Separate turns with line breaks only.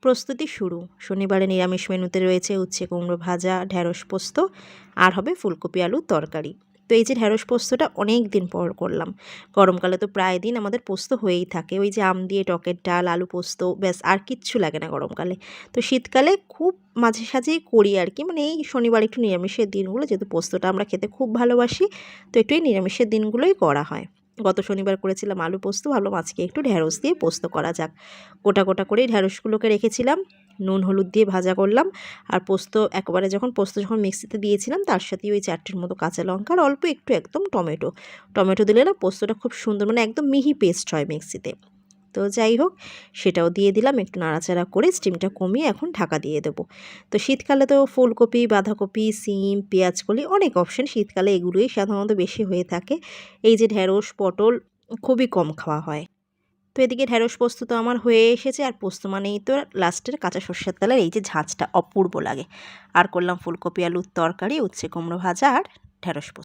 প্রস্তুতি শুরু। শনিবারে নিরামিষ মেনুতে রয়েছে উচ্ছে কুমড়ো ভাজা, ঢ্যাঁড়স পোস্ত আর হবে ফুলকপি আলুর তরকারি। তো এই যে ঢ্যাঁড়স পোস্তটা অনেক দিন পর করলাম। গরমকালে তো প্রায় দিন আমাদের পোস্ত হয়েই থাকে। ওই যে আম দিয়ে টকের ডাল, আলু পোস্ত, ব্যাস আর কিচ্ছু লাগে না গরমকালে। তো শীতকালে খুব মাঝে সাঝেই করি আর কি, মানে এই শনিবার একটু নিরামিষের দিনগুলো, যেহেতু পোস্তটা আমরা খেতে খুব ভালোবাসি, তো একটু এই নিরামিষের দিনগুলোই করা হয়। গত শনিবার করেছিলাম আলু পোস্ত, ভাবলাম আজকে একটু ঢ্যাঁড়স দিয়ে পোস্ত করা যাক। গোটা গোটা করেই ঢ্যাঁড়সগুলোকে রেখেছিলাম, নুন হলুদ দিয়ে ভাজা করলাম। আর পোস্ত একবারে পোস্ত যখন মিক্সিতে দিয়েছিলাম, তার সাথেই ওই 4টের মতো কাঁচা লঙ্কা আর অল্প একটু একদম টমেটো। টমেটো দিলে না পোস্তটা খুব সুন্দর, মানে একদম মিহি পেস্ট হয় মিক্সিতে। তো যাই হোক, সেটাও দিয়ে দিলাম, একটু নাড়াচাড়া করে স্টিমটা কমিয়ে এখন ঢাকা দিয়ে দেবো। তো শীতকালে তো ফুলকপি, বাঁধাকপি, সিম, পেঁয়াজকলি অনেক অপশন, শীতকালে এগুলোই সাধারণত বেশি হয়ে থাকে। এই যে ঢ্যাঁড়স, পটল খুবই কম খাওয়া হয়। তো এদিকে ঢ্যাঁড়স পোস্ত তো আমার হয়ে এসেছে, আর পোস্ত মানেই তো লাস্টের কাঁচা সর্ষের তেলের এই যে ঝাঁঝটা অপূর্ব লাগে। আর করলাম ফুলকপি আলুর তরকারি, উচ্ছে কুমড়ো ভাজা আর ঢ্যাঁড়স পোস্ত।